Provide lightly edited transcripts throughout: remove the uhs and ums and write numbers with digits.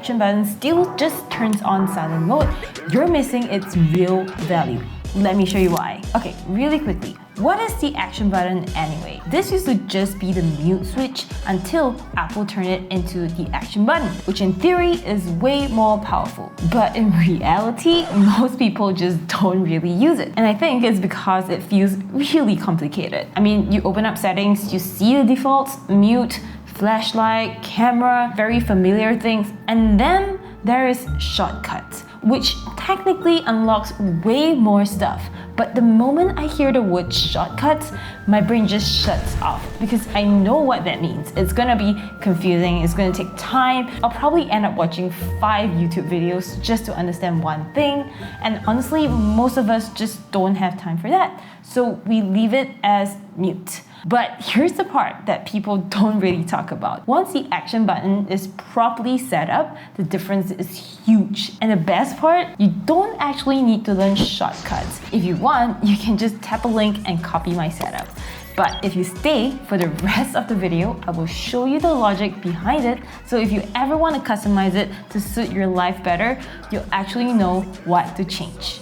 action button still just turns on silent mode, you're missing its real value. Let me show you why. Okay, really quickly. What is the action button anyway? This used to just be the mute switch until Apple turned it into the action button, which in theory is way more powerful. But in reality, most people just don't really use it. And I think it's because it feels really complicated. I mean, you open up settings, you see the defaults, mute, flashlight, camera, very familiar things, and then there is shortcuts, which technically unlocks way more stuff. But the moment I hear the word shortcuts, my brain just shuts off because I know what that means. It's gonna be confusing, it's gonna take time. I'll probably end up watching 5 YouTube videos just to understand one thing. And honestly, most of us just don't have time for that. So we leave it as mute. But here's the part that people don't really talk about. Once the action button is properly set up, the difference is huge. And the best part, you don't actually need to learn shortcuts. If you want, you can just tap a link and copy my setup. But if you stay for the rest of the video, I will show you the logic behind it. So if you ever want to customize it to suit your life better, you'll actually know what to change.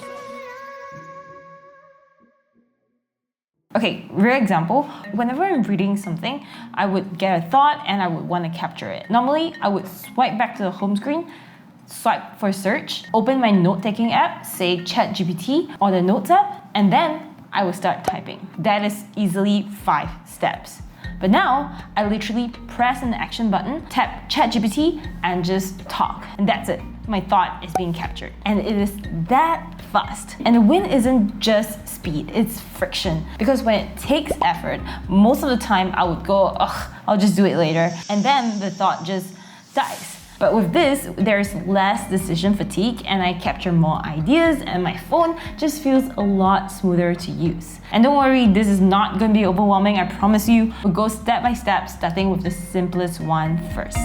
Okay, real example, whenever I'm reading something, I would get a thought and I would want to capture it. Normally, I would swipe back to the home screen, swipe for search, open my note-taking app, say ChatGPT or the Notes app, and then I would start typing. That is easily 5 steps. But now, I literally press an action button, tap ChatGPT, and just talk. And that's it. My thought is being captured. And it is that fast. And the win isn't just speed, it's friction. Because when it takes effort, most of the time I would go, ugh, I'll just do it later. And then the thought just dies. But with this, there's less decision fatigue and I capture more ideas and my phone just feels a lot smoother to use. And don't worry, this is not going to be overwhelming, I promise you. We'll go step by step, starting with the simplest one first.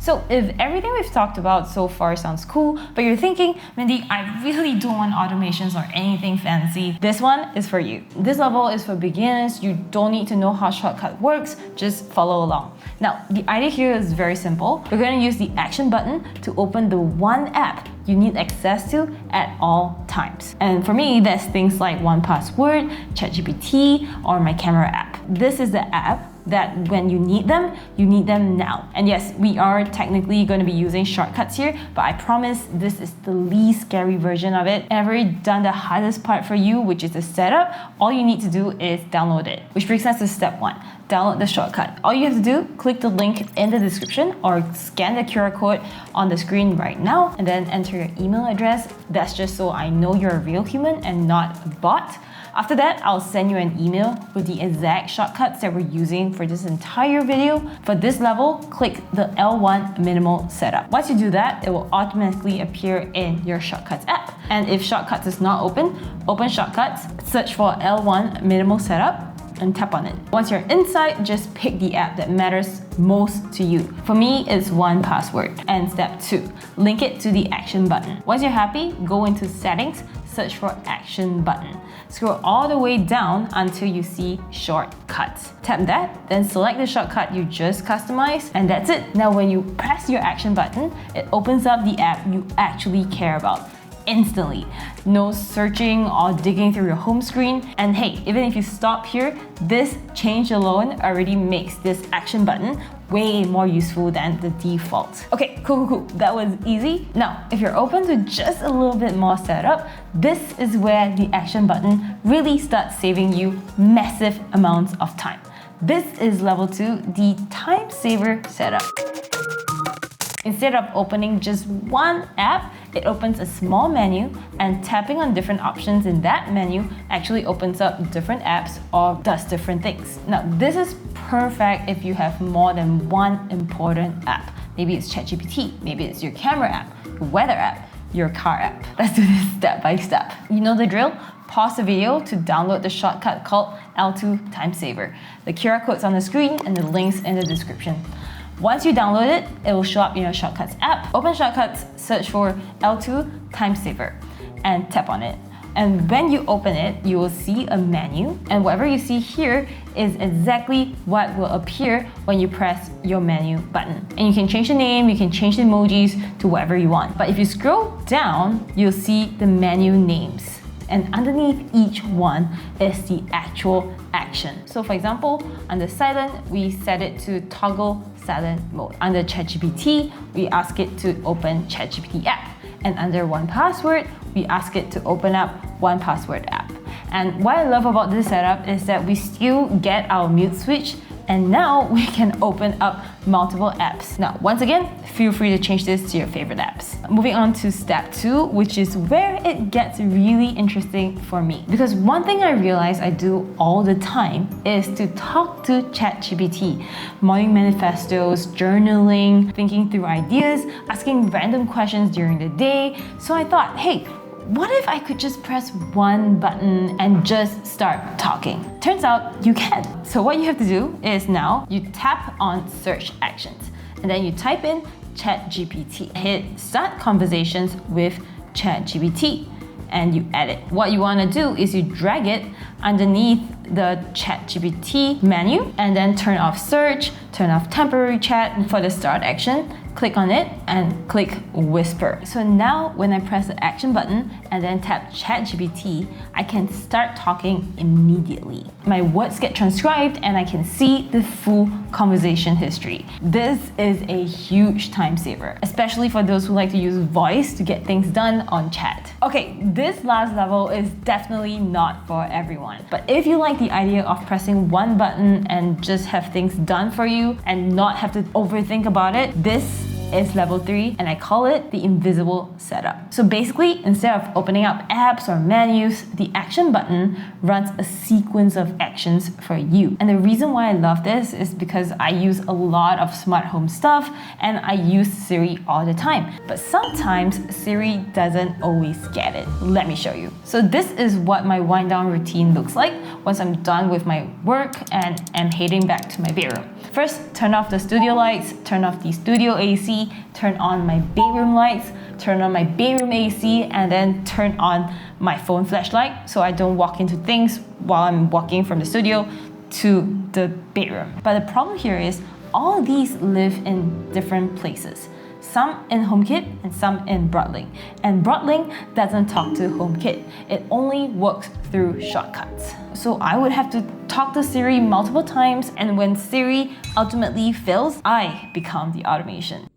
So if everything we've talked about so far sounds cool, but you're thinking, Mindy, I really don't want automations or anything fancy, this one is for you. This level is for beginners. You don't need to know how Shortcut works, just follow along. Now, the idea here is very simple. We're going to use the action button to open the one app you need access to at all times. And for me, that's things like 1Password, ChatGPT, or my camera app. This is the app that when you need them now. And yes, we are technically going to be using shortcuts here, but I promise this is the least scary version of it. And I've already done the hardest part for you, which is the setup. All you need to do is download it, which brings us to step 1. Download the shortcut. All you have to do, click the link in the description or scan the QR code on the screen right now and then enter your email address. That's just so I know you're a real human and not a bot. After that, I'll send you an email with the exact shortcuts that we're using for this entire video. For this level, click the L1 minimal setup. Once you do that, it will automatically appear in your shortcuts app. And if shortcuts is not open, open shortcuts, search for L1 minimal setup, and tap on it. Once you're inside, just pick the app that matters most to you. For me, it's 1Password. And step 2, link it to the action button. Once you're happy, go into settings, search for action button. Scroll all the way down until you see shortcuts. Tap that, then select the shortcut you just customized, and that's it. Now when you press your action button, it opens up the app you actually care about instantly. No searching or digging through your home screen. And hey, even if you stop here, this change alone already makes this action button way more useful than the default. Okay, cool. That was easy. Now, if you're open to just a little bit more setup, this is where the action button really starts saving you massive amounts of time. This is level 2, the time saver setup. Instead of opening just one app, it opens a small menu, and tapping on different options in that menu actually opens up different apps or does different things. Now, this is perfect if you have more than one important app. Maybe it's ChatGPT, maybe it's your camera app, your weather app, your car app. Let's do this step by step. You know the drill? Pause the video to download the shortcut called L2 Time Saver. The QR code's on the screen and the link's in the description. Once you download it, it will show up in your Shortcuts app. Open Shortcuts, search for L2 Time Saver, and tap on it. And when you open it, you will see a menu, and whatever you see here is exactly what will appear when you press your menu button. And you can change the name, you can change the emojis to whatever you want. But if you scroll down, you'll see the menu names. And underneath each one is the actual action. So for example, under silent, we set it to toggle silent mode. Under ChatGPT, we ask it to open ChatGPT app. And under 1Password, we ask it to open up 1Password app. And what I love about this setup is that we still get our mute switch, and now we can open up multiple apps. Now, once again, feel free to change this to your favorite apps. Moving on to step 2, which is where it gets really interesting for me. Because one thing I realize I do all the time is to talk to ChatGPT. Morning manifestos, journaling, thinking through ideas, asking random questions during the day. So I thought, hey, what if I could just press one button and just start talking? Turns out you can. So what you have to do is now you tap on search actions and then you type in ChatGPT. Hit start conversations with ChatGPT and you edit. What you want to do is you drag it underneath the ChatGPT menu and then turn off search, turn off temporary chat, and for the start action, click on it and click whisper. So now when I press the action button and then tap ChatGPT, I can start talking immediately. My words get transcribed and I can see the full conversation history. This is a huge time saver, especially for those who like to use voice to get things done on chat. Okay, this last level is definitely not for everyone. But if you like the idea of pressing one button and just have things done for you and not have to overthink about it, this is level 3 and I call it the invisible setup. So basically, instead of opening up apps or menus, the action button runs a sequence of actions for you. And the reason why I love this is because I use a lot of smart home stuff and I use Siri all the time. But sometimes Siri doesn't always get it. Let me show you. So this is what my wind down routine looks like once I'm done with my work and am heading back to my bedroom. First, turn off the studio lights, turn off the studio AC, turn on my bedroom lights, turn on my bedroom AC, and then turn on my phone flashlight so I don't walk into things while I'm walking from the studio to the bedroom. But the problem here is all these live in different places. Some in HomeKit and some in Broadlink. And Broadlink doesn't talk to HomeKit. It only works through shortcuts. So I would have to talk to Siri multiple times, and when Siri ultimately fails, I become the automation.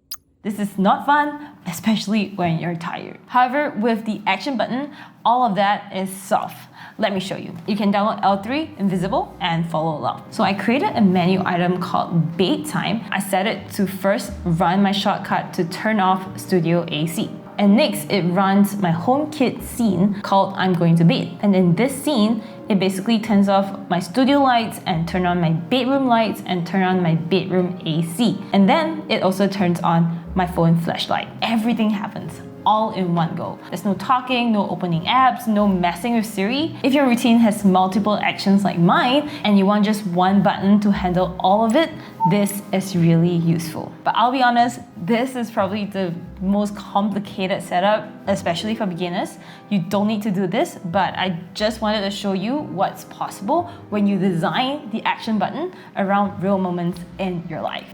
This is not fun, especially when you're tired. However, with the action button, all of that is solved. Let me show you. You can download L3 Invisible and follow along. So I created a menu item called bedtime. I set it to first run my shortcut to turn off Studio AC. And next, it runs my HomeKit scene called I'm Going to Bed. And in this scene, it basically turns off my studio lights and turn on my bedroom lights and turn on my bedroom AC. And then it also turns on my phone flashlight. Everything happens all in one go. There's no talking, no opening apps, no messing with Siri. If your routine has multiple actions like mine and you want just one button to handle all of it, this is really useful. But I'll be honest, this is probably the most complicated setup, especially for beginners. You don't need to do this, but I just wanted to show you what's possible when you design the action button around real moments in your life.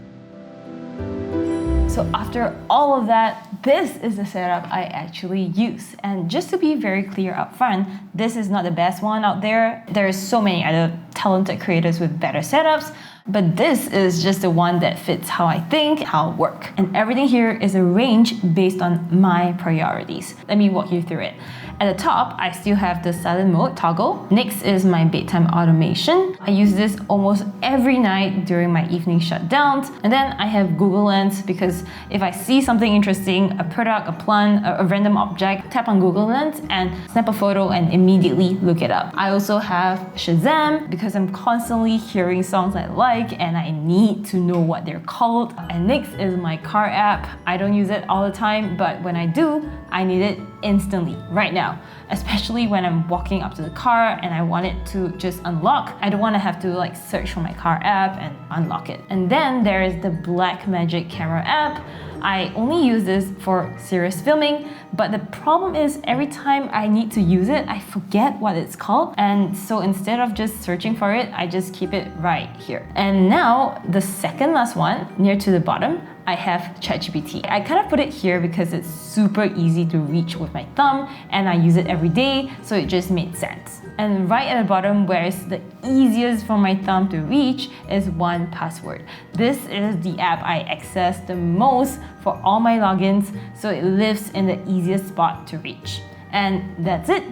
So after all of that, this is the setup I actually use. And just to be very clear up front, this is not the best one out there. There's so many other talented creators with better setups, but this is just the one that fits how I think, how I work. And everything here is arranged based on my priorities. Let me walk you through it. At the top, I still have the silent mode toggle. Next is my bedtime automation. I use this almost every night during my evening shutdowns. And then I have Google Lens because if I see something interesting, a product, a plant, a random object, tap on Google Lens and snap a photo and immediately look it up. I also have Shazam because I'm constantly hearing songs I like and I need to know what they're called. And next is my car app. I don't use it all the time, but when I do, I need it instantly, right now. now, especially when I'm walking up to the car and I want it to just unlock. I don't want to have to like search for my car app and unlock it. And then there is the Blackmagic camera app. I only use this for serious filming, but the problem is every time I need to use it, I forget what it's called. And so instead of just searching for it, I just keep it right here. And now the second last one, near to the bottom, I have ChatGPT. I kind of put it here because it's super easy to reach with my thumb and I use it every day, so it just made sense. And right at the bottom, where it's the easiest for my thumb to reach, is 1Password. This is the app I access the most for all my logins, so it lives in the easiest spot to reach. And that's it.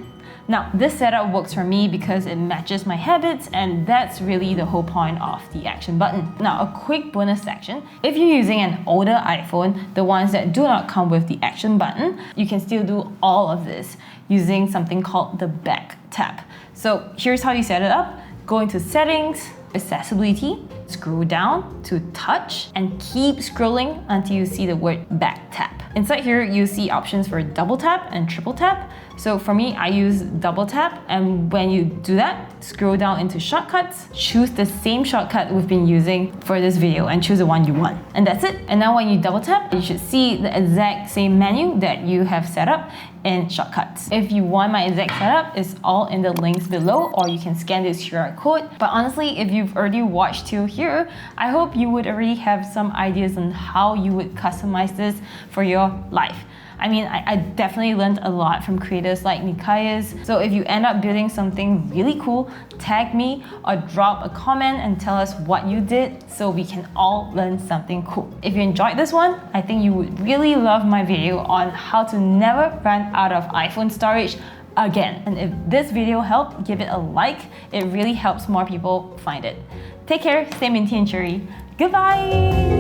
Now, this setup works for me because it matches my habits, and that's really the whole point of the action button. Now, a quick bonus section. If you're using an older iPhone, the ones that do not come with the action button, you can still do all of this using something called the back tap. So here's how you set it up. Go into Settings, Accessibility, scroll down to Touch, and keep scrolling until you see the word back tap. Inside here, you see options for double tap and triple tap. So for me, I use double tap, and when you do that, scroll down into shortcuts, choose the same shortcut we've been using for this video and choose the one you want. And that's it. And now when you double tap, you should see the exact same menu that you have set up in shortcuts. If you want my exact setup, it's all in the links below, or you can scan this QR code. But honestly, if you've already watched till here, I hope you would already have some ideas on how you would customize this for your life. I mean, I definitely learned a lot from creators like Nikias. So if you end up building something really cool, tag me or drop a comment and tell us what you did so we can all learn something cool. If you enjoyed this one, I think you would really love my video on how to never run out of iPhone storage again. And if this video helped, give it a like. It really helps more people find it. Take care, stay minty and cheery. Goodbye!